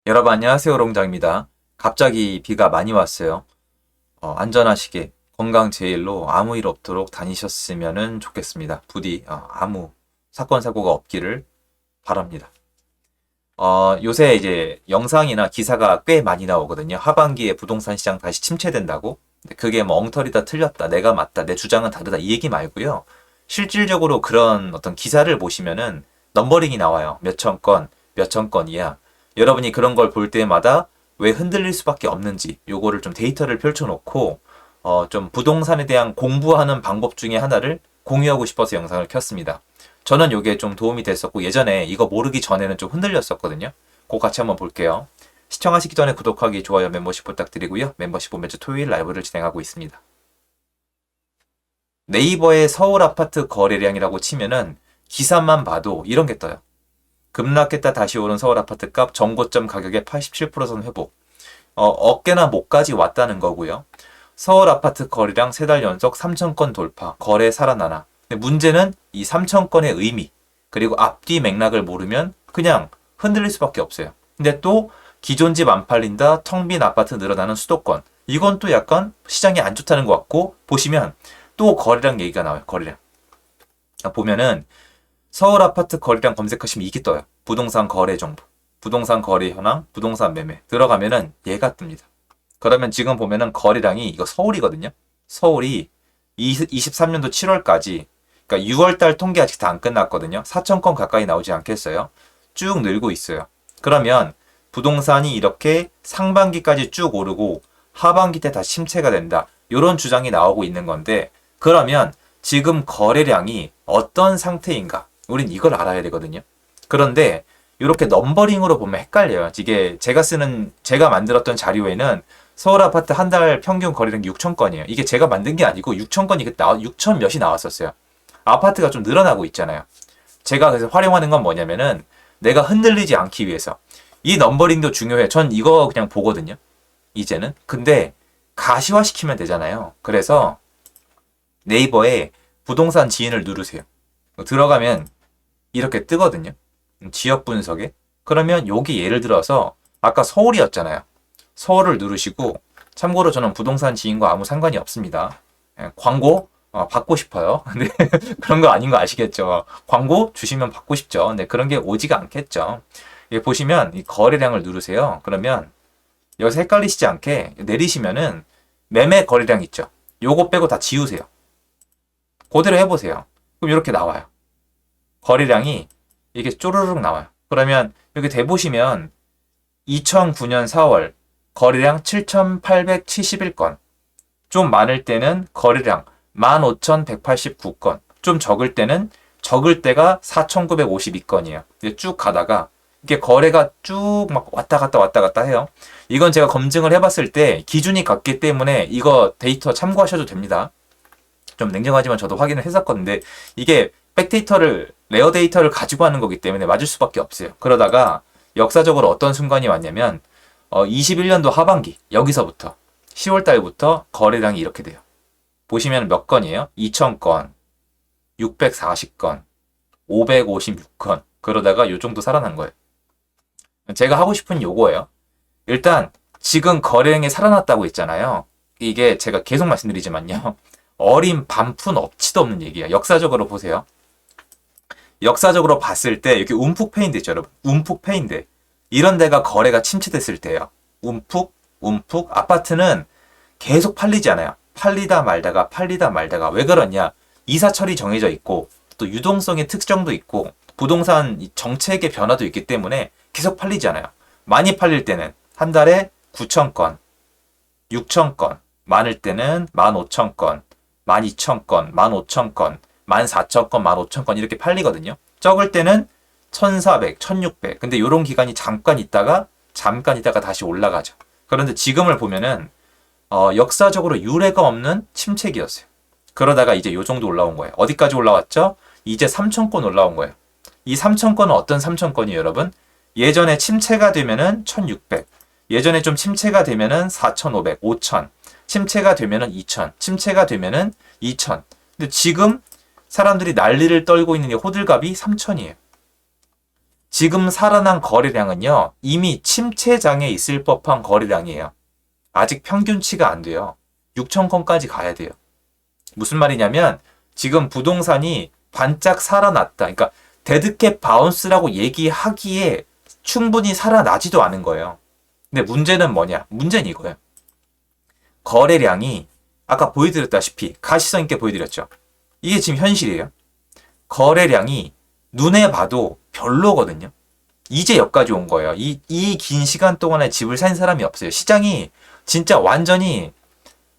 여러분 안녕하세요. 롱장입니다. 갑자기 비가 많이 왔어요. 안전하시게 건강 제일로 아무 일 없도록 다니셨으면 좋겠습니다. 부디 아무 사건 사고가 없기를 바랍니다. 요새 이제 영상이나 기사가 꽤 많이 나오거든요. 하반기에 부동산 시장 다시 침체된다고. 근데 그게 뭐 엉터리다 틀렸다, 내가 맞다, 내 주장은 다르다 이 얘기 말고요. 실질적으로 그런 어떤 기사를 보시면은 넘버링이 나와요. 몇천 건, 몇천 건이야. 여러분이 그런 걸 볼 때마다 왜 흔들릴 수밖에 없는지 요거를 좀 데이터를 펼쳐놓고 좀 부동산에 대한 공부하는 방법 중에 하나를 공유하고 싶어서 영상을 켰습니다. 저는 요게 좀 도움이 됐었고 예전에 이거 모르기 전에는 좀 흔들렸었거든요. 그거 같이 한번 볼게요. 시청하시기 전에 구독하기, 좋아요, 멤버십 부탁드리고요. 멤버십 은 매주 토요일 라이브를 진행하고 있습니다. 네이버에 서울 아파트 거래량이라고 치면은 기사만 봐도 이런 게 떠요. 급락했다 다시 오른 서울 아파트값 정고점 가격의 87% 회복. 어깨나 목까지 왔다는 거고요. 서울 아파트 거래량 3달 연속 3,000건 돌파. 거래 살아나나. 근데 문제는 이 3,000건의 의미 그리고 앞뒤 맥락을 모르면 그냥 흔들릴 수밖에 없어요. 근데 또 기존 집 안 팔린다, 텅 빈 아파트 늘어나는 수도권. 이건 또 약간 시장이 안 좋다는 것 같고 보시면 또 거래량 얘기가 나와요. 거래량. 보면은 서울 아파트 거래량 검색하시면 이게 떠요. 부동산 거래 정보, 부동산 거래 현황, 부동산 매매. 들어가면은 얘가 뜹니다. 그러면 지금 보면은 거래량이 이거 서울이거든요. 서울이 23년도 7월까지, 그러니까 6월달 통계 아직 다 안 끝났거든요. 4천 건 가까이 나오지 않겠어요? 쭉 늘고 있어요. 그러면 부동산이 이렇게 상반기까지 쭉 오르고 하반기 때 다시 침체가 된다. 이런 주장이 나오고 있는 건데 그러면 지금 거래량이 어떤 상태인가? 우린 이걸 알아야 되거든요. 그런데 이렇게 넘버링으로 보면 헷갈려요. 이게 제가 만들었던 자료에는 서울 아파트 한 달 평균 거래량 6천 건이에요. 이게 제가 만든 게 아니고 6천 건이 6천 몇이 나왔었어요. 아파트가 좀 늘어나고 있잖아요. 제가 그래서 활용하는 건 뭐냐면은 내가 흔들리지 않기 위해서 이 넘버링도 중요해. 전 이거 그냥 보거든요. 이제는. 근데 가시화시키면 되잖아요. 그래서 네이버에 부동산 지인을 누르세요. 들어가면 이렇게 뜨거든요. 지역 분석에. 그러면 여기 예를 들어서 아까 서울이었잖아요. 서울을 누르시고 참고로 저는 부동산 지인과 아무 상관이 없습니다. 광고 받고 싶어요. 근데 그런 거 아닌 거 아시겠죠? 광고 주시면 받고 싶죠. 근데 그런 게 오지가 않겠죠. 보시면 이 거래량을 누르세요. 그러면 여기서 헷갈리시지 않게 내리시면은 매매 거래량 있죠. 요거 빼고 다 지우세요. 그대로 해보세요. 그럼 이렇게 나와요. 거래량이 이게 쪼르륵 나와요. 그러면 여기 대보시면 2009년 4월 거래량 7,871건. 좀 많을 때는 거래량 15,189건. 좀 적을 때는 적을 때가 4,952건이에요. 쭉 가다가 이게 거래가 쭉 막 왔다 갔다 왔다 갔다 해요. 이건 제가 검증을 해봤을 때 기준이 같기 때문에 이거 데이터 참고하셔도 됩니다. 좀 냉정하지만 저도 확인을 했었거든요. 이게 백데이터를 레어 데이터를 가지고 하는 거기 때문에 맞을 수밖에 없어요. 그러다가 역사적으로 어떤 순간이 왔냐면 21년도 하반기 여기서부터 10월 달부터 거래량이 이렇게 돼요. 보시면 몇 건이에요? 2,000건, 640건, 556건. 그러다가 요 정도 살아난 거예요. 제가 하고 싶은 요거예요. 일단 지금 거래량이 살아났다고 했잖아요. 이게 제가 계속 말씀드리지만요. 어린 반푼 억치도 없는 얘기예요. 역사적으로 보세요. 역사적으로 봤을 때 이렇게 움푹 패인데 있죠, 여러분. 움푹 패인데 이런 데가 거래가 침체됐을 때예요. 움푹 아파트는 계속 팔리지 않아요. 팔리다 말다가 왜 그러냐? 이사철이 정해져 있고 또 유동성의 특정도 있고 부동산 정책의 변화도 있기 때문에 계속 팔리지 않아요. 많이 팔릴 때는 한 달에 9,000건, 6,000건, 많을 때는 15,000건, 12,000건, 15,000건, 14,000건, 15,000건 이렇게 팔리거든요. 적을 때는 1,400, 1,600. 근데 이런 기간이 잠깐 있다가 다시 올라가죠. 그런데 지금을 보면은 역사적으로 유례가 없는 침체기였어요. 그러다가 이제 요 정도 올라온 거예요. 어디까지 올라왔죠? 이제 3,000건 올라온 거예요. 이 3,000건은 어떤 3,000건이에요, 여러분? 예전에 침체가 되면은 1,600. 예전에 좀 침체가 되면은 4,500, 5,000. 침체가 되면은 2,000. 침체가 되면은 2,000. 근데 지금 사람들이 난리를 떨고 있는 이 호들갑이 3,000이에요. 지금 살아난 거래량은요, 이미 침체장에 있을 법한 거래량이에요. 아직 평균치가 안 돼요. 6천 건까지 가야 돼요. 무슨 말이냐면 지금 부동산이 반짝 살아났다. 그러니까 데드캣 바운스라고 얘기하기에 충분히 살아나지도 않은 거예요. 근데 문제는 뭐냐? 문제는 이거예요. 거래량이 아까 보여드렸다시피 가시성 있게 보여드렸죠. 이게 지금 현실이에요. 거래량이 눈에 봐도 별로거든요. 이제 여기까지 온 거예요. 이 긴 시간 동안에 집을 산 사람이 없어요. 시장이 진짜 완전히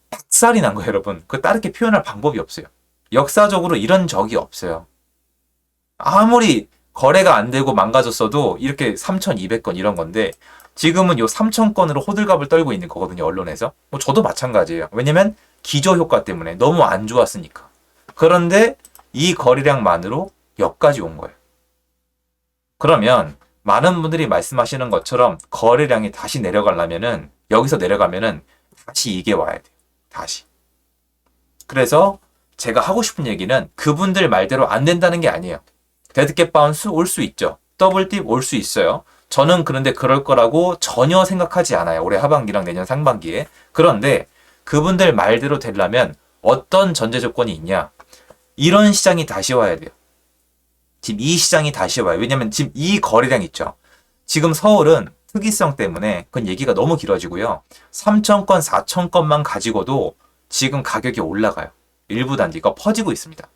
박살이 난 거예요, 여러분. 그 다르게 표현할 방법이 없어요. 역사적으로 이런 적이 없어요. 아무리 거래가 안 되고 망가졌어도 이렇게 3,200건 이런 건데 지금은 요 3,000건으로 호들갑을 떨고 있는 거거든요, 언론에서. 뭐 저도 마찬가지예요. 왜냐면 기저효과 때문에 너무 안 좋았으니까. 그런데 이 거래량만으로 여기까지 온 거예요. 그러면 많은 분들이 말씀하시는 것처럼 거래량이 다시 내려가려면은 여기서 내려가면은 다시 이게 와야 돼요. 다시. 그래서 제가 하고 싶은 얘기는 그분들 말대로 안 된다는 게 아니에요. 데드캣 바운스 올 수 있죠. 더블딥 올 수 있어요. 저는 그런데 그럴 거라고 전혀 생각하지 않아요. 올해 하반기랑 내년 상반기에. 그런데 그분들 말대로 되려면 어떤 전제 조건이 있냐. 이런 시장이 다시 와야 돼요. 지금 이 시장이 다시 와요. 왜냐면 지금 이 거래량 있죠. 지금 서울은 특이성 때문에 그건 얘기가 너무 길어지고요. 3,000건, 4,000건만 가지고도 지금 가격이 올라가요. 일부 단지가 퍼지고 있습니다.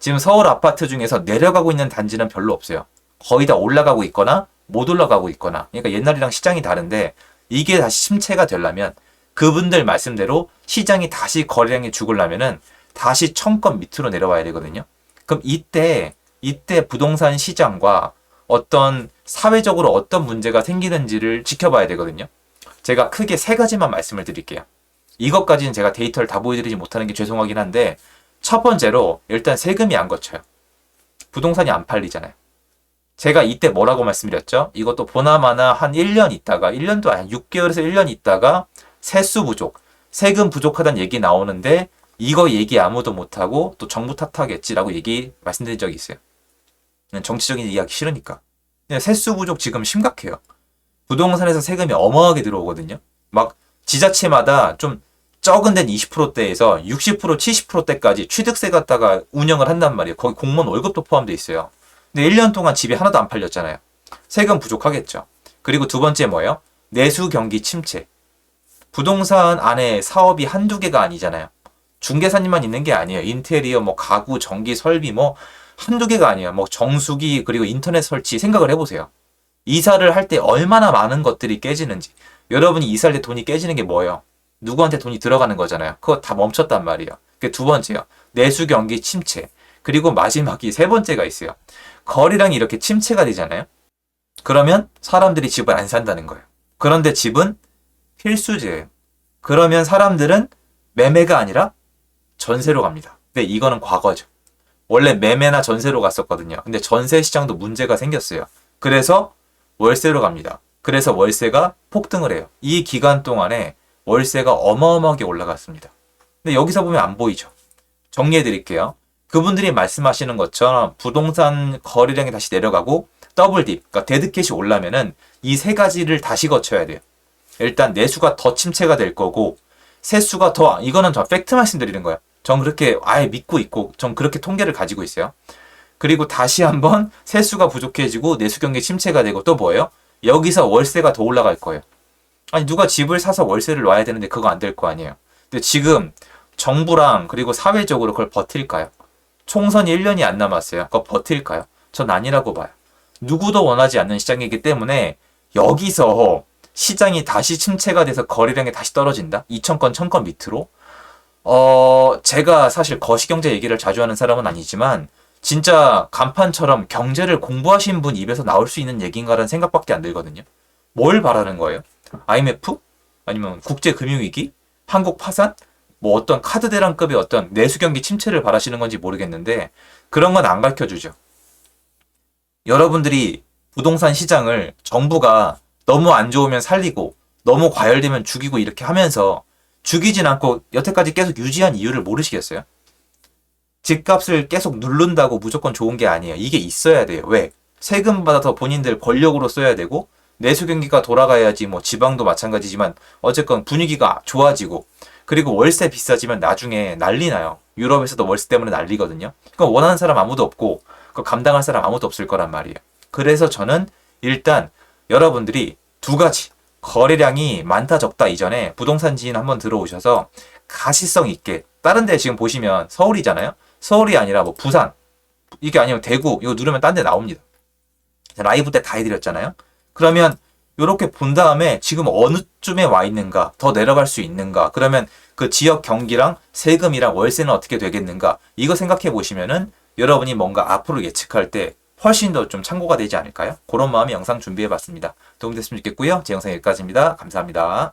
지금 서울 아파트 중에서 내려가고 있는 단지는 별로 없어요. 거의 다 올라가고 있거나 못 올라가고 있거나. 그러니까 옛날이랑 시장이 다른데 이게 다시 침체가 되려면 그분들 말씀대로 시장이 다시 거래량이 죽으려면은 다시 1,000건 밑으로 내려와야 되거든요. 그럼 이때 부동산 시장과 어떤 사회적으로 어떤 문제가 생기는지를 지켜봐야 되거든요. 제가 크게 세 가지만 말씀을 드릴게요. 이것까지는 제가 데이터를 다 보여드리지 못하는 게 죄송하긴 한데 첫 번째로 일단 세금이 안 거쳐요. 부동산이 안 팔리잖아요. 제가 이때 뭐라고 말씀드렸죠? 이것도 보나마나 한 1년 있다가 1년도 아니 6개월에서 1년 있다가 세수 부족, 세금 부족하다는 얘기 나오는데 이거 얘기 아무도 못하고 또 정부 탓하겠지라고 얘기 말씀드린 적이 있어요. 정치적인 이야기 싫으니까. 세수 부족 지금 심각해요. 부동산에서 세금이 어마어마하게 들어오거든요. 막 지자체마다 좀 적은 데는 20%대에서 60%, 70%대까지 취득세 갖다가 운영을 한단 말이에요. 거기 공무원 월급도 포함되어 있어요. 근데 1년 동안 집이 하나도 안 팔렸잖아요. 세금 부족하겠죠. 그리고 두 번째 뭐예요? 내수 경기 침체. 부동산 안에 사업이 한두 개가 아니잖아요. 중개사님만 있는 게 아니에요. 인테리어, 뭐 가구, 전기, 설비 뭐 한두 개가 아니에요. 뭐 정수기 그리고 인터넷 설치 생각을 해보세요. 이사를 할 때 얼마나 많은 것들이 깨지는지. 여러분이 이사할 때 돈이 깨지는 게 뭐예요? 누구한테 돈이 들어가는 거잖아요. 그거 다 멈췄단 말이에요. 그게 두 번째요. 내수 경기 침체. 그리고 마지막이 세 번째가 있어요. 거래량이 이렇게 침체가 되잖아요. 그러면 사람들이 집을 안 산다는 거예요. 그런데 집은 필수제예요. 그러면 사람들은 매매가 아니라 전세로 갑니다. 근데 이거는 과거죠. 원래 매매나 전세로 갔었거든요. 근데 전세 시장도 문제가 생겼어요. 그래서 월세로 갑니다. 그래서 월세가 폭등을 해요. 이 기간 동안에 월세가 어마어마하게 올라갔습니다. 근데 여기서 보면 안 보이죠. 정리해 드릴게요. 그분들이 말씀하시는 것처럼 부동산 거래량이 다시 내려가고 더블딥, 그러니까 데드캣이 올라면은 이 세 가지를 다시 거쳐야 돼요. 일단 내수가 더 침체가 될 거고 세수가 더, 이거는 저 팩트 말씀드리는 거예요. 전 그렇게 아예 믿고 있고 전 그렇게 통계를 가지고 있어요. 그리고 다시 한번 세수가 부족해지고 내수 경기 침체가 되고 또 뭐예요? 여기서 월세가 더 올라갈 거예요. 아니 누가 집을 사서 월세를 놔야 되는데 그거 안 될 거 아니에요. 근데 지금 정부랑 그리고 사회적으로 그걸 버틸까요? 총선이 1년이 안 남았어요. 그거 버틸까요? 전 아니라고 봐요. 누구도 원하지 않는 시장이기 때문에 여기서 시장이 다시 침체가 돼서 거래량이 다시 떨어진다? 2,000건, 1,000건 밑으로? 제가 사실 거시경제 얘기를 자주 하는 사람은 아니지만 진짜 간판처럼 경제를 공부하신 분 입에서 나올 수 있는 얘기인가라는 생각밖에 안 들거든요. 뭘 바라는 거예요? IMF? 아니면 국제금융위기? 한국 파산? 뭐 어떤 카드 대란급의 어떤 내수 경기 침체를 바라시는 건지 모르겠는데 그런 건 안 가르쳐주죠. 여러분들이 부동산 시장을 정부가 너무 안 좋으면 살리고 너무 과열되면 죽이고 이렇게 하면서 죽이진 않고 여태까지 계속 유지한 이유를 모르시겠어요? 집값을 계속 누른다고 무조건 좋은 게 아니에요. 이게 있어야 돼요. 왜? 세금 받아서 본인들 권력으로 써야 되고 내수 경기가 돌아가야지 뭐 지방도 마찬가지지만 어쨌건 분위기가 좋아지고 그리고 월세 비싸지면 나중에 난리 나요. 유럽에서도 월세 때문에 난리거든요. 그러니까 원하는 사람 아무도 없고 그 감당할 사람 아무도 없을 거란 말이에요. 그래서 저는 일단 여러분들이 두 가지 거래량이 많다 적다 이전에 부동산 지인 한번 들어오셔서 가시성 있게 다른 데 지금 보시면 서울이잖아요. 서울이 아니라 뭐 부산 이게 아니면 대구 이거 누르면 딴 데 나옵니다. 라이브 때 다 해드렸잖아요. 그러면 이렇게 본 다음에 지금 어느 쯤에 와 있는가, 더 내려갈 수 있는가, 그러면 그 지역 경기랑 세금이랑 월세는 어떻게 되겠는가, 이거 생각해 보시면은 여러분이 뭔가 앞으로 예측할 때 훨씬 더 좀 참고가 되지 않을까요? 그런 마음의 영상 준비해 봤습니다. 도움됐으면 좋겠고요. 제 영상 여기까지입니다. 감사합니다.